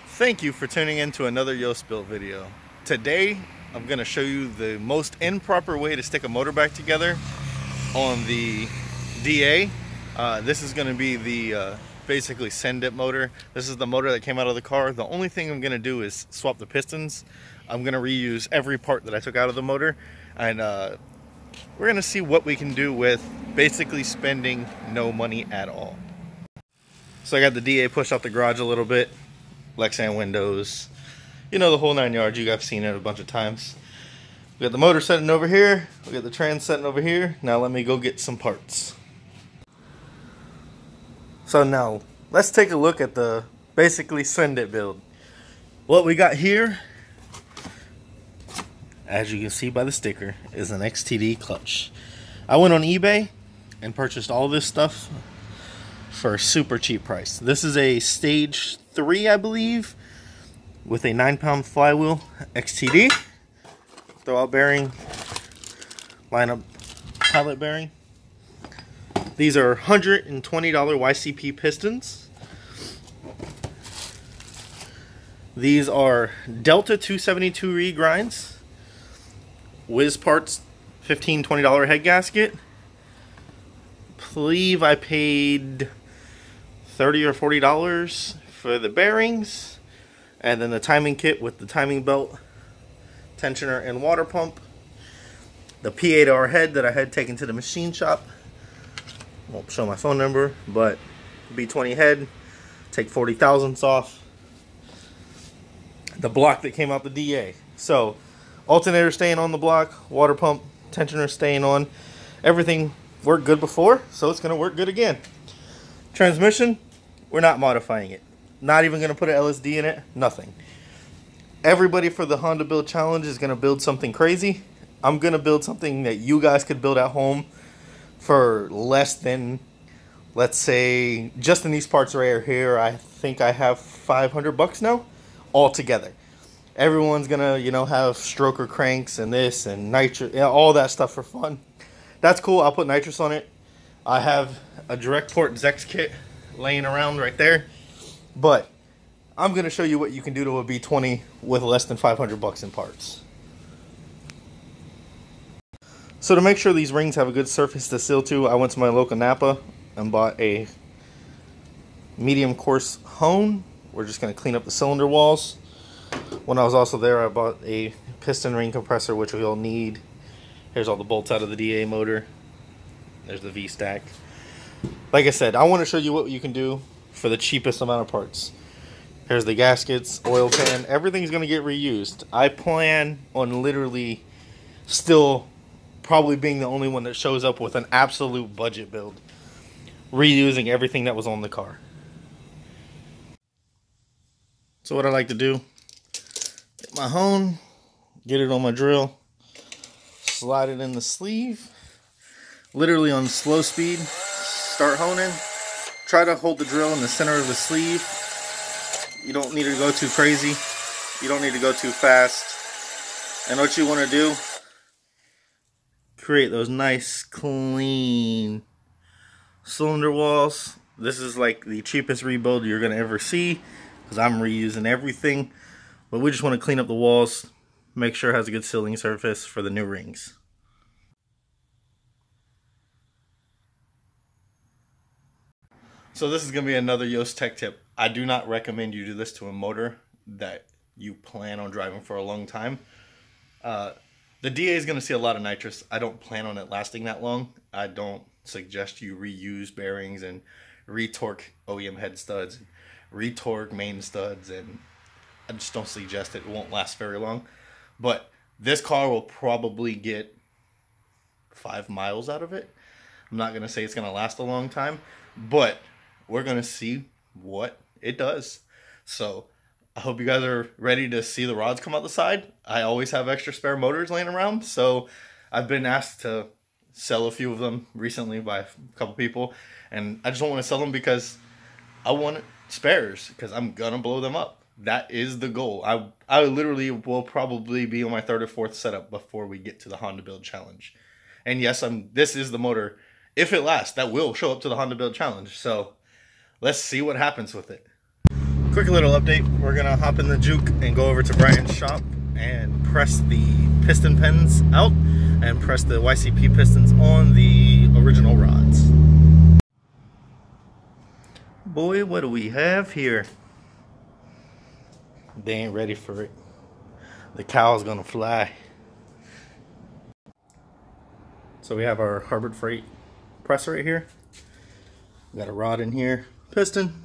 Thank you for tuning in to another Yoast Built video. Today, I'm going to show you the most improper way to stick a motor back together on the DA. This is going to be the basically send dip motor. This is the motor that came out of the car. The only thing I'm going to do is swap the pistons. I'm going to reuse every part that I took out of the motor, and we're going to see what we can do with basically spending no money at all. So I got the DA pushed out the garage a little bit. Lexan windows, you know, the whole 9 yards. You guys have seen it a bunch of times. We got the motor setting over here. We got the trans setting over here. Now let me go get some parts. So now let's take a look at the basically send it build. What we got here, as you can see by the sticker, is an XTD clutch. I went on eBay and purchased all this stuff for a super cheap price. This is a stage 3, I believe, with a 9-pound flywheel XTD, throwout bearing, lineup pilot bearing. These are $120 YCP pistons. These are Delta 272 regrinds. Whiz Parts $15, $20 head gasket. I believe I paid $30 or $40 for the bearings, and then the timing kit with the timing belt, tensioner, and water pump. The P8R head that I had taken to the machine shop. Won't show my phone number, but B20 head, take 40 thousandths off. The block that came out the DA. So alternator staying on the block, water pump, tensioner staying on. Everything worked good before, so it's going to work good again. Transmission, we're not modifying it. Not even going to put an LSD in it. Nothing. Everybody for the Honda Build Challenge is going to build something crazy. I'm going to build something that you guys could build at home for less than, let's say, just in these parts right here, I think I have $500 now all together. Everyone's going to, you know, have stroker cranks and this and nitrous, all that stuff for fun. That's cool. I'll put nitrous on it. I have a direct port Zex kit laying around right there. But I'm going to show you what you can do to a B20 with less than $500 in parts. So to make sure these rings have a good surface to seal to, I went to my local Napa and bought a medium coarse hone. We're just going to clean up the cylinder walls. When I was also there, I bought a piston ring compressor, which we'll need. Here's all the bolts out of the DA motor. There's the V-stack. Like I said, I want to show you what you can do for the cheapest amount of parts. Here's the gaskets, oil pan, everything's going to get reused. I plan on literally still probably being the only one that shows up with an absolute budget build, reusing everything that was on the car. So what I like to do, get my hone, get it on my drill, slide it in the sleeve, literally on slow speed, start honing. Try to hold the drill in the center of the sleeve. You don't need to go too crazy. You don't need to go too fast. And what you want to do, create those nice, clean cylinder walls. This is like the cheapest rebuild you're going to ever see, because I'm reusing everything. But we just want to clean up the walls, make sure it has a good sealing surface for the new rings. So this is going to be another Yoast Tech tip. I do not recommend you do this to a motor that you plan on driving for a long time. The DA is going to see a lot of nitrous. I don't plan on it lasting that long. I don't suggest you reuse bearings and retorque OEM head studs, retorque main studs, and I just don't suggest it. It won't last very long. But this car will probably get 5 miles out of it. I'm not going to say it's going to last a long time, but we're going to see what it does. So I hope you guys are ready to see the rods come out the side. I always have extra spare motors laying around, so I've been asked to sell a few of them recently by a couple people, and I just don't want to sell them because I want spares, because I'm going to blow them up. That is the goal. I literally will probably be on my 3rd or 4th setup before we get to the Honda Build Challenge. And yes, this is the motor if it lasts, that will show up to the Honda Build Challenge. So let's see what happens with it. Quick little update. We're gonna hop in the Juke and go over to Brian's shop and press the piston pins out and press the YCP pistons on the original rods. Boy, what do we have here? They ain't ready for it. The cow's gonna fly. So we have our Harbor Freight press right here. We got a rod in here, piston,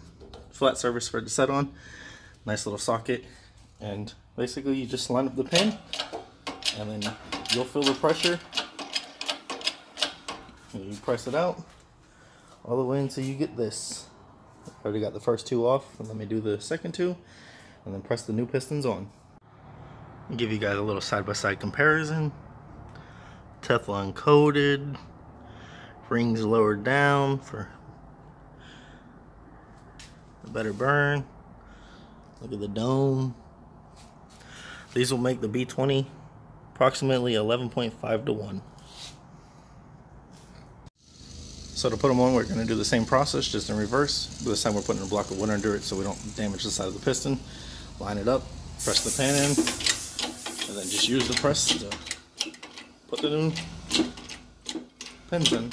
flat surface for it to set on, nice little socket, and basically you just line up the pin and then you'll feel the pressure. And you press it out all the way until you get this. Already got the first two off, and let me do the second two and then press the new pistons on. I'll give you guys a little side-by-side comparison. Teflon coated, rings lowered down for a better burn. Look at the dome. These will make the B20 approximately 11.5 to 1. So to put them on, we're going to do the same process, just in reverse. But this time we're putting a block of wood under it so we don't damage the side of the piston. Line it up, press the pin in, and then just use the press to put the new pins in.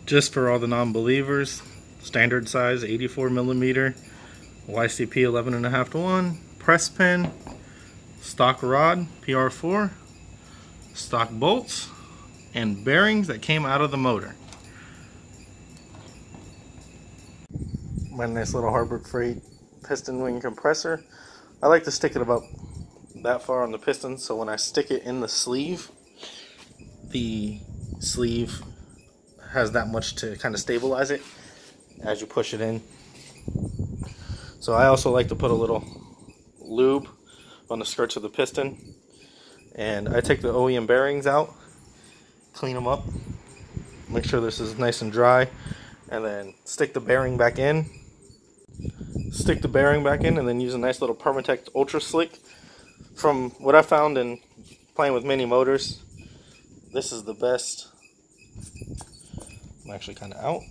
Just for all the non-believers, standard size 84mm, YCP 11.5 to 1, press pin, stock rod PR4, stock bolts, and bearings that came out of the motor. My nice little Harbor Freight piston wing compressor. I like to stick it about that far on the piston, so when I stick it in the sleeve has that much to kind of stabilize it as you push it in. So I also like to put a little lube on the skirts of the piston, and I take the OEM bearings out, clean them up, make sure this is nice and dry, and then stick the bearing back in, and then use a nice little Permatex Ultra Slick. From what I found in playing with mini motors, this is the best. I'm actually kind of out.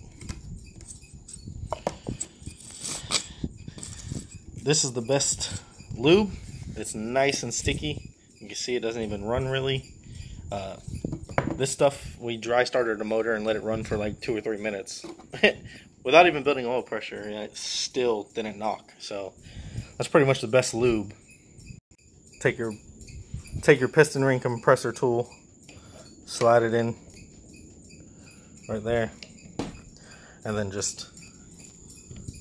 This is the best lube. It's nice and sticky. You can see it doesn't even run really. This stuff, we dry started the motor and let it run for like 2 or 3 minutes without even building oil pressure, and it still didn't knock. So that's pretty much the best lube. Take your piston ring compressor tool, slide it in right there, and then just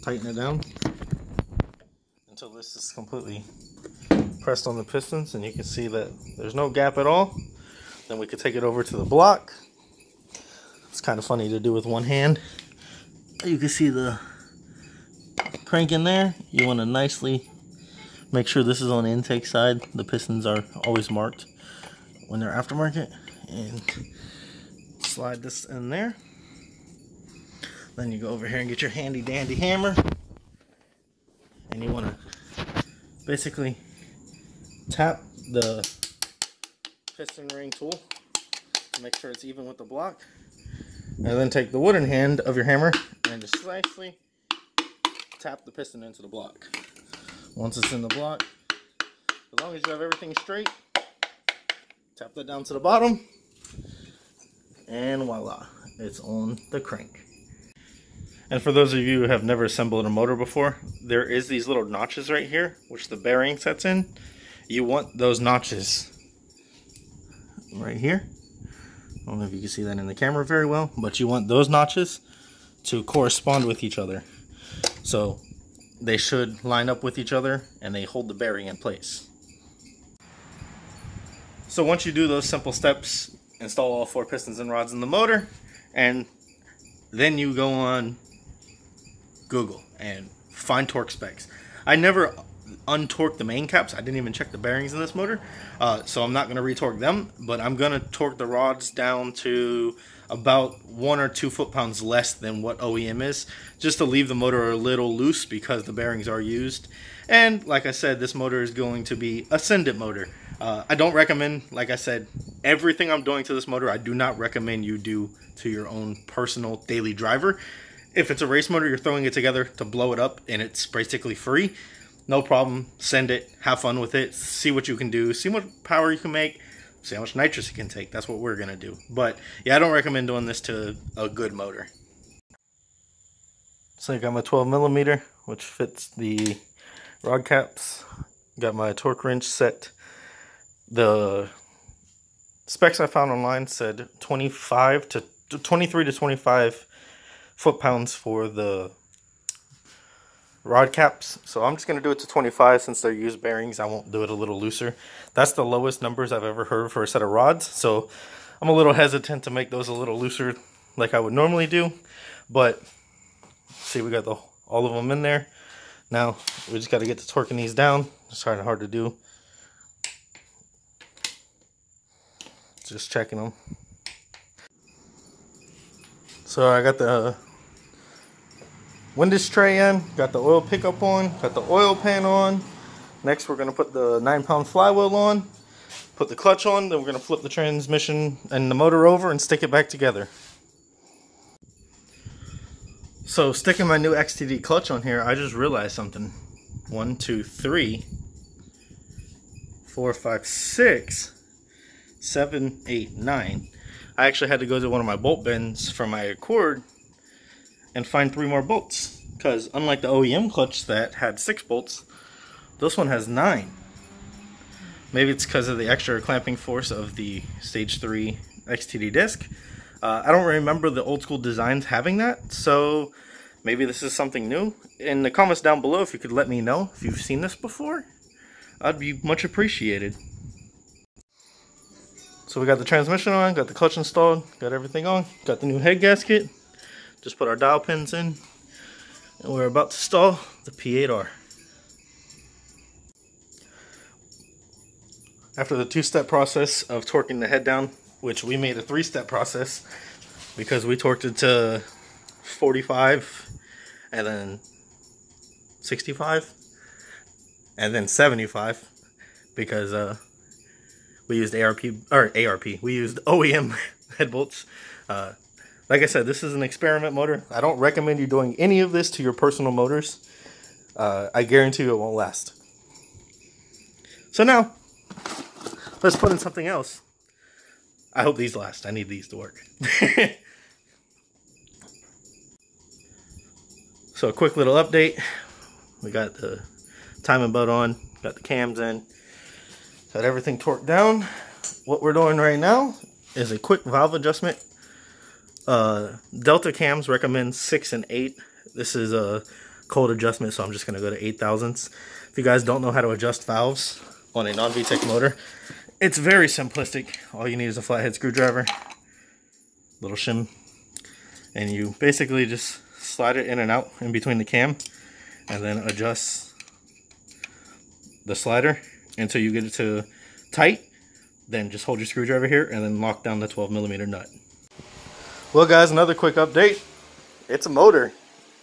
tighten it down until this is completely pressed on the pistons, and you can see that there's no gap at all. Then we could take it over to the block. It's kind of funny to do with one hand. You can see the crank in there. You want to nicely make sure this is on the intake side. The pistons are always marked when they're aftermarket. And slide this in there. Then you go over here and get your handy dandy hammer. And you want to basically tap the piston ring tool to make sure it's even with the block, and then take the wooden hand of your hammer and just nicely tap the piston into the block. Once it's in the block, as long as you have everything straight, tap that down to the bottom, and voila, it's on the crank. And for those of you who have never assembled a motor before, there is these little notches right here which the bearing sets in. You want those notches right here. I don't know if you can see that in the camera very well, but you want those notches to correspond with each other. So they should line up with each other and they hold the bearing in place. So once you do those simple steps, install all 4 pistons and rods in the motor, and then you go on Google and find torque specs. I never untorque the main caps. I didn't even check the bearings in this motor, so I'm not going to retorque them, but I'm going to torque the rods down to about 1 or 2 foot-pounds less than what OEM is, just to leave the motor a little loose because the bearings are used. And like I said, this motor is going to be a send-it motor. I don't recommend, like I said, everything I'm doing to this motor, I do not recommend you do to your own personal daily driver. If it's a race motor, you're throwing it together to blow it up and it's basically free, no problem. Send it, have fun with it, see what you can do, see what power you can make, see how much nitrous you can take. That's what we're going to do. But yeah, I don't recommend doing this to a good motor. So I got my 12mm, which fits the rod caps. Got my torque wrench set. The specs I found online said 23 to 25 foot-pounds for the rod caps. So I'm just going to do it to 25 since they're used bearings. I won't do it a little looser. That's the lowest numbers I've ever heard for a set of rods. So I'm a little hesitant to make those a little looser like I would normally do. But see, we got all of them in there. Now we just got to get to torquing these down. It's kind of hard to do. Just checking them. So I got the windage tray in, got the oil pickup on, got the oil pan on. Next we're going to put the 9-pound flywheel on, put the clutch on, then we're going to flip the transmission and the motor over and stick it back together. So sticking my new XTD clutch on here, I just realized something. 1, 2, 3, 4, 5, 6, 7, 8, 9. I actually had to go to one of my bolt bins for my Accord and find 3 more bolts, because unlike the OEM clutch that had 6 bolts, this one has 9. Maybe it's because of the extra clamping force of the stage 3 XTD disc. I don't remember the old school designs having that, so maybe this is something new. In the comments down below, if you could let me know if you've seen this before, I'd be much appreciated. So we got the transmission on, got the clutch installed, got everything on, got the new head gasket. Just put our dial pins in, and we're about to install the P8R. After the 2-step process of torquing the head down, which we made a 3-step process because we torqued it to 45 and then 65 and then 75 because we used we used OEM head bolts. Like I said, this is an experiment motor. I don't recommend you doing any of this to your personal motors. I guarantee you it won't last. So now, let's put in something else. I hope these last. I need these to work. So a quick little update. We got the timing belt on, got the cams in, got everything torqued down. What we're doing right now is a quick valve adjustment. Delta cams recommend 6 and 8. This is a cold adjustment, so I'm just going to go to 8 thousandths. If you guys don't know how to adjust valves on a non-VTEC motor, it's very simplistic. All you need is a flathead screwdriver, little shim, and you basically just slide it in and out in between the cam and then adjust the slider until you get it to tight. Then just hold your screwdriver here and then lock down the 12mm nut. Well guys, another quick update. It's a motor.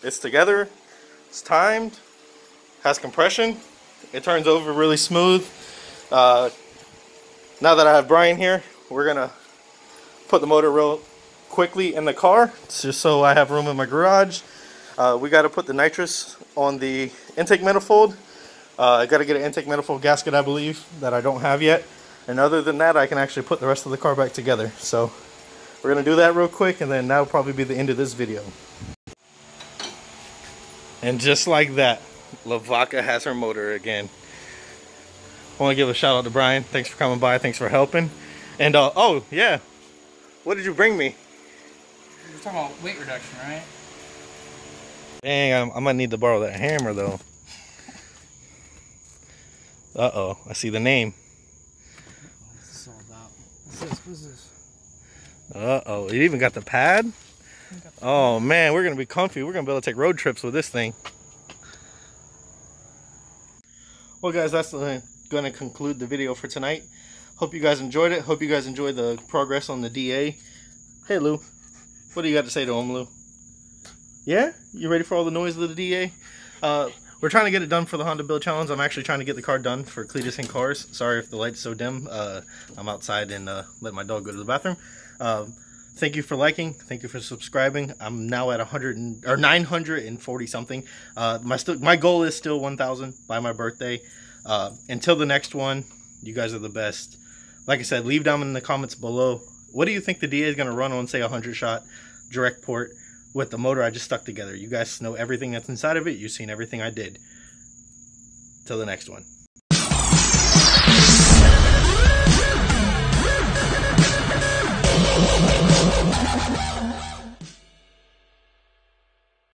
It's together, it's timed, has compression, it turns over really smooth. Now that I have Brian here, we're gonna put the motor real quickly in the car just so I have room in my garage. We got to put the nitrous on the intake manifold. I got to get an intake manifold gasket, I believe, that I don't have yet. And other than that, I can actually put the rest of the car back together. So we're going to do that real quick, and then that'll probably be the end of this video. And just like that, VACA has her motor again. I want to give a shout out to Brian. Thanks for coming by. Thanks for helping. And oh yeah, what did you bring me? You're talking about weight reduction, right? Dang, I might need to borrow that hammer though. Uh-oh, I see the name. What's this all about? What's this? Uh-oh, it even got the pad? Oh man, we're going to be comfy. We're going to be able to take road trips with this thing. Well guys, that's going to conclude the video for tonight. Hope you guys enjoyed it. Hope you guys enjoyed the progress on the DA. Hey Lou, what do you got to say to him, Lou? Yeah? You ready for all the noise of the DA? we're trying to get it done for the Honda Build Challenge. I'm actually trying to get the car done for Cletus and Cars. Sorry if the light's so dim. I'm outside and let my dog go to the bathroom. Thank you for liking. Thank you for subscribing. I'm now at 940 something. My goal is still 1,000 by my birthday. Until the next one, you guys are the best. Like I said, leave down in the comments below. What do you think the DA is going to run on, say, a 100-shot direct port with the motor I just stuck together? You guys know everything that's inside of it. You've seen everything I did. Till the next one.